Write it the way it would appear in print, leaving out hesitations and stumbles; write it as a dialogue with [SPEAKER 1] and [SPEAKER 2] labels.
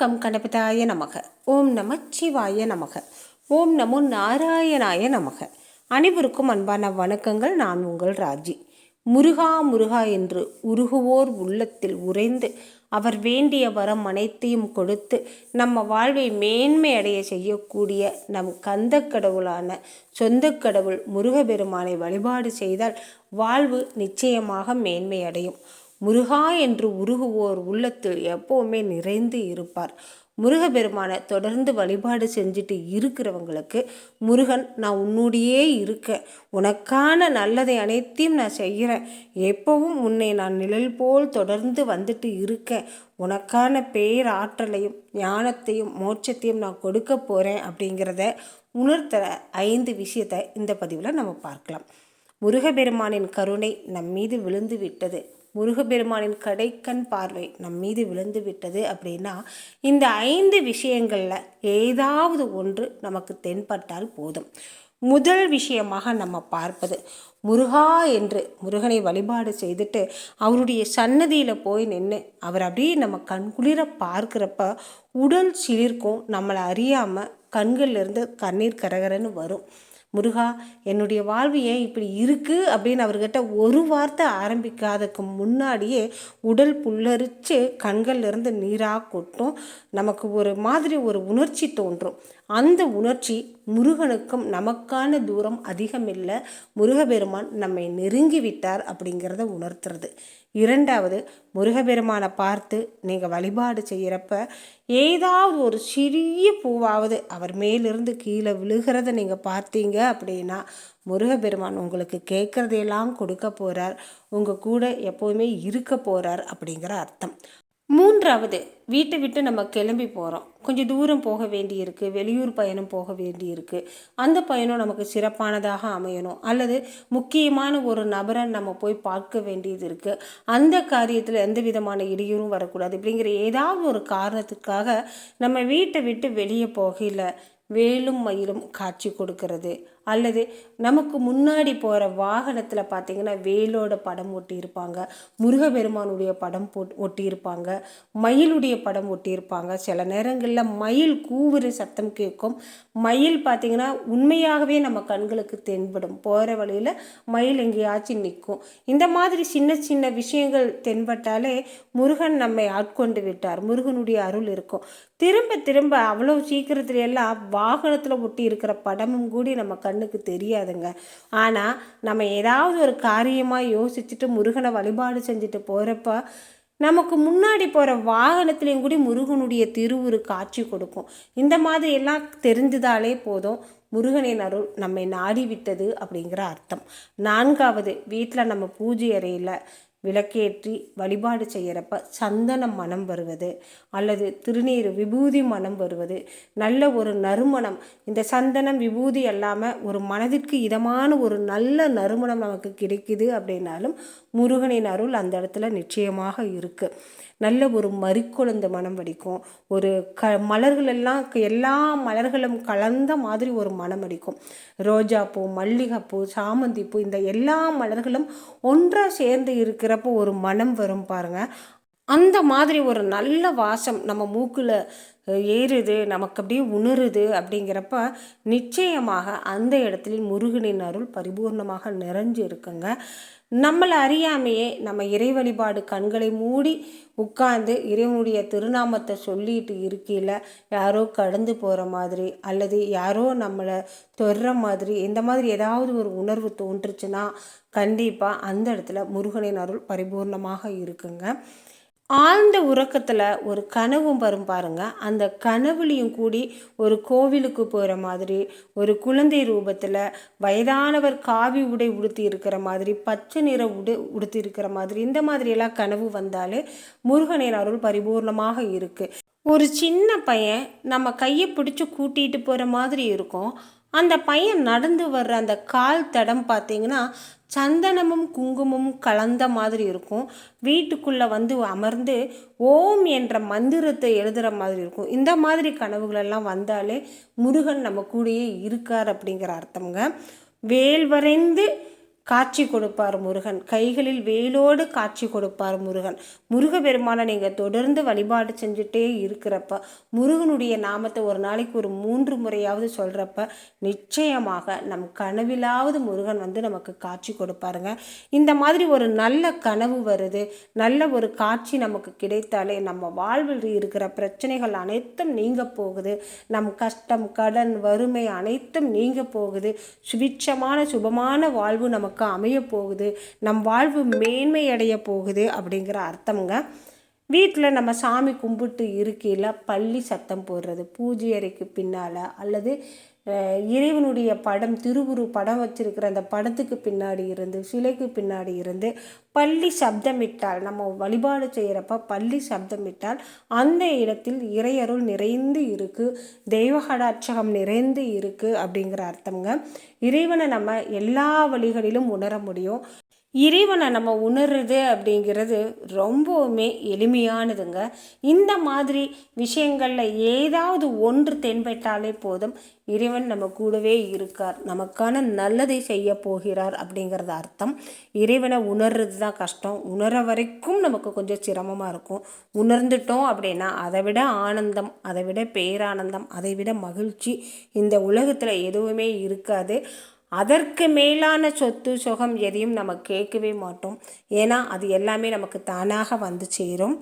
[SPEAKER 1] Come கணபதாய நமக. ஓம் நமச்சிவாய நமக. ஓம் நமோ நாராயணாய நமக. அனைவருக்கும் அன்பான வணக்கங்கள். நான் உங்கள் ராஜி. முருகா முருகா என்று உருகுவோர் உள்ளத்தில் உறைந்து அவர் வேண்டிய வரம் அனைத்தையும் கொடுத்து நம்ம வாழ்வை மேன்மை அடைய செய்யக்கூடிய நம் கந்த கடவுளான சொந்த கடவுள் முருகபெருமானை வழிபாடு செய்தால் வாழ்வு நிச்சயமாக மேன்மை அடையும். முருகா என்று உருகுவோர் உள்ளத்தில் எப்போவுமே நிறைந்து இருப்பார். முருகபெருமானை தொடர்ந்து வழிபாடு செஞ்சுட்டு இருக்கிறவங்களுக்கு முருகன், நான் உன்னுடையே இருக்கேன், உனக்கான நல்லதை அனைத்தையும் நான் செய்கிறேன், எப்பவும் உன்னை நான் நிழல் போல் தொடர்ந்து வந்துட்டு இருக்கேன், உனக்கான பேராற்றலையும் ஞானத்தையும் மோட்சத்தையும் நான் கொடுக்க போகிறேன் அப்படிங்கிறத உணர்த்துற 5 விஷயத்தை இந்த பதிவில் நம்ம பார்க்கலாம். முருகபெருமானின் கருணை நம் மீது விழுந்து விட்டது, முருகபெருமானின் கடைக்கண் பார்வை நம் மீது விழுந்து விட்டது அப்படின்னா இந்த 5 விஷயங்களில் ஏதாவது ஒன்று நமக்கு தென்பட்டால் போதும். முதல் விஷயமாக நம்ம பார்ப்பது, முருகா என்று முருகனை வழிபாடு செய்துட்டு அவருடைய சன்னதியில் போய் நின்று அவர் அப்படியே நம்ம கண்குளிர பார்க்குறப்ப உடல் சிலிர்க்கும், நம்மளை அறியாமல் கண்கள்லேருந்து கண்ணீர் கரகரன்னு வரும். முருகா, என்னுடைய வாழ்வு ஏன் இப்படி இருக்குது அப்படின்னு அவர்கிட்ட ஒரு வார்த்தை ஆரம்பிக்காததுக்கு முன்னாடியே உடல் புல்லரித்து கண்கள்லேருந்து நீராக கொட்டும். நமக்கு ஒரு மாதிரி ஒரு உணர்ச்சி தோன்றும். அந்த உணர்ச்சி முருகனுக்கும் நமக்கான தூரம் அதிகமில்லை, முருகபெருமான் நம்மை நெருங்கி விட்டார் அப்படிங்கிறத உணர்த்துறது. இரண்டாவது, முருகபெருமானை பார்த்து நீங்கள் வழிபாடு செய்கிறப்ப ஏதாவது ஒரு சிறிய பூவாவது அவர் மேலிருந்து கீழே விழுகிறத நீங்கள் பார்த்தீங்க அப்படின்னா முருகபெருமான் உங்களுக்கு கேட்குறதையெல்லாம் கொடுக்க போகிறார், உங்கள் கூட எப்போவுமே இருக்க போகிறார் அப்படிங்கிற அர்த்தம். மூன்றாவது, வீட்டை விட்டு நம்ம கிளம்பி போகிறோம், கொஞ்சம் தூரம் போக வேண்டியிருக்கு, வெளியூர் பயணம் போக வேண்டியிருக்கு, அந்த பயணம் நமக்கு சிறப்பானதாக அமையணும், அல்லது முக்கியமான ஒரு நபரை நம்ம போய் பார்க்க வேண்டியது இருக்குது, அந்த காரியத்தில் எந்த விதமான இடையூறும் வரக்கூடாது அப்படிங்கிற ஏதாவது ஒரு காரணத்துக்காக நம்ம வீட்டை விட்டு வெளியே போகல வேலும் மயிலும் காட்சி கொடுக்கறது, அல்லது நமக்கு முன்னாடி போகிற வாகனத்தில் பார்த்திங்கன்னா வேலோட படம் ஒட்டியிருப்பாங்க, முருகபெருமானுடைய படம் ஒட்டியிருப்பாங்க, மயிலுடைய படம் ஒட்டியிருப்பாங்க. சில நேரங்களில் மயில் கூவுற சத்தம் கேட்கும். மயில் பார்த்திங்கன்னா உண்மையாகவே நம்ம கண்களுக்கு தென்படும். போகிற வழியில் மயில் எங்கேயாச்சும் நிற்கும். இந்த மாதிரி சின்ன சின்ன விஷயங்கள் தென்பட்டாலே முருகன் நம்மை ஆட்கொண்டு விட்டார், முருகனுடைய அருள் இருக்கும். திரும்ப திரும்ப அவ்வளோ சீக்கிரத்துல எல்லாம் வாகனத்தில் ஒட்டி இருக்கிற படமும் கூடி நம்ம கண்ணுக்கு தெரியாதுங்க. ஆனால் நம்ம ஏதாவது ஒரு காரியமாக யோசிச்சுட்டு முருகனை வழிபாடு செஞ்சுட்டு போகிறப்ப நமக்கு முன்னாடி போகிற வாகனத்துலேயும் கூட முருகனுடைய திருவுரு காட்சி கொடுக்கும். இந்த மாதிரி எல்லாம் தெரிஞ்சுதாலே போதும், முருகனின் அருள் நம்மை நாடி விட்டது அப்படிங்கிற அர்த்தம். நான்காவது, வீட்டில் நம்ம பூஜை அறையில் விளக்கேற்றி வழிபாடு செய்கிறப்ப சந்தனம் மனம் வருவது, அல்லது திருநீர் விபூதி மனம் வருவது, நல்ல ஒரு நறுமணம். இந்த சந்தனம் விபூதி அல்லாமல் ஒரு மனதிற்கு இதமான ஒரு நல்ல நறுமணம் நமக்கு கிடைக்குது அப்படின்னாலும் முருகனின் அருள் அந்த இடத்துல நிச்சயமாக இருக்குது. நல்ல ஒரு மறிக்குழந்த மனம் அடிக்கும். ஒரு மலர்கள் எல்லாம் எல்லா மலர்களும் கலந்த மாதிரி ஒரு மனம் அடிக்கும். ரோஜாப்பூ, மல்லிகைப்பூ, சாமந்திப்பூ, இந்த எல்லா மலர்களும் ஒன்றாக சேர்ந்து இருக்கிறப்போ ஒரு மனம் வரும் பாருங்க. அந்த மாதிரி ஒரு நல்ல வாசம் நம்ம மூக்கில் ஏறுது, நமக்கு அப்படியே உணருது அப்படிங்கிறப்ப நிச்சயமாக அந்த இடத்துல முருகனின் அருள் பரிபூர்ணமாக நிறைஞ்சு இருக்குங்க. நம்மளை அறியாமையே நம்ம இறை வழிபாடு கண்களை மூடி உட்கார்ந்து இறைவனுடைய திருநாமத்தை சொல்லிட்டு இருக்கையில் யாரோ கடந்து போகிற மாதிரி, அல்லது யாரோ நம்மளை தொடுற மாதிரி, இந்த மாதிரி ஏதாவது ஒரு உணர்வு தோன்றுச்சுன்னா கண்டிப்பாக அந்த இடத்துல முருகனின் அருள் பரிபூர்ணமாக இருக்குங்க. ஆழ்ந்த உறக்கத்தில் ஒரு கனவும் வரும் பாருங்க. அந்த கனவுலையும் கூடி ஒரு கோவிலுக்கு போகிற மாதிரி, ஒரு குழந்தை ரூபத்தில் வயதானவர் காவி உடை உடுத்தி இருக்கிற மாதிரி, பச்சை நிற உடுத்தி இருக்கிற மாதிரி, இந்த மாதிரியெல்லாம் கனவு வந்தாலே முருகனின் அருள் பரிபூர்ணமாக இருக்குது. ஒரு சின்ன பையன் நம்ம கையை பிடிச்சி கூட்டிகிட்டு போகிற மாதிரி இருக்கும். அந்த பையன் நடந்து வர்ற அந்த கால் தடம் பார்த்திங்கன்னா சந்தனமும் குங்குமமும் கலந்த மாதிரி இருக்கும். வீட்டுக்குள்ளே வந்து அமர்ந்து ஓம் என்ற மந்திரத்தை எழுதுகிற மாதிரி இருக்கும். இந்த மாதிரி கனவுகளெல்லாம் வந்தாலே முருகன் நம்ம கூடயே இருக்கார் அப்படிங்கிற அர்த்தம்ங்க. வேல் வரைந்து காட்சி கொடுப்பார் முருகன். கைகளில் வேலோடு காட்சி கொடுப்பார் முருகன். முருகப்பெருமானை நீங்கள் தொடர்ந்து வழிபாடு செஞ்சுட்டே இருக்கிறப்ப, முருகனுடைய நாமத்தை ஒரு நாளைக்கு ஒரு 3 முறையாவது சொல்கிறப்ப நிச்சயமாக நம் கனவிலாவது முருகன் வந்து நமக்கு காட்சி கொடுப்பாருங்க. இந்த மாதிரி ஒரு நல்ல கனவு வருது, நல்ல ஒரு காட்சி நமக்கு கிடைத்தாலே நம்ம வாழ்வில் இருக்கிற பிரச்சனைகள் அனைத்தும் நீங்க போகுது. நம் கஷ்டம், கடன், வறுமை அனைத்தும் நீங்க போகுது. சுபிட்சமான சுபமான வாழ்வு நமக்கு அமைய போகுது. நம் வாழ்வு மேன்மை அடைய போகுது அப்படிங்கிற அர்த்தம்ங்க. வீட்டில் நம்ம சாமி கும்பிட்டு இருக்கையில் பள்ளி சத்தம் போடுறது, பூஜை அறைக்கு பின்னால் அல்லது இறைவனுடைய படம், திருவுரு படம் வச்சிருக்கிற அந்த படத்துக்கு பின்னாடி இருந்து, சிலைக்கு பின்னாடி இருந்து பள்ளி சப்தமிட்டால், நம்ம வழிபாடு செய்கிறப்ப பள்ளி சப்தமிட்டால் அந்த இடத்தில் இறையருள் நிறைந்து இருக்குது, தெய்வகடாட்சகம் நிறைந்து இருக்குது அப்படிங்கிற அர்த்தம்ங்க. இறைவனை நம்ம எல்லா வழிகளிலும் உணர முடியும். இறைவனை நம்ம உணர்றது அப்படிங்கிறது ரொம்பவுமே எளிமையானதுங்க. இந்த மாதிரி விஷயங்களில் ஏதாவது ஒன்று தென்பட்டாலே போதும், இறைவன் நம்ம கூடவே இருக்கார், நமக்கான நல்லதை செய்ய போகிறார் அப்படிங்கிறது அர்த்தம். இறைவனை உணர்றது தான் கஷ்டம். உணர வரைக்கும் நமக்கு கொஞ்சம் சிரமமாக இருக்கும். உணர்ந்துட்டோம் அப்படின்னா அதை விட ஆனந்தம், அதை விட பேரானந்தம், அதை விட மகிழ்ச்சி இந்த உலகத்தில் எதுவுமே இருக்காது. அதற்கு மேலான சொத்து சுகம் எதையும் நம்ம கேட்கவே மாட்டோம். ஏன்னா அது எல்லாமே நமக்கு தானாக வந்து சேரும்.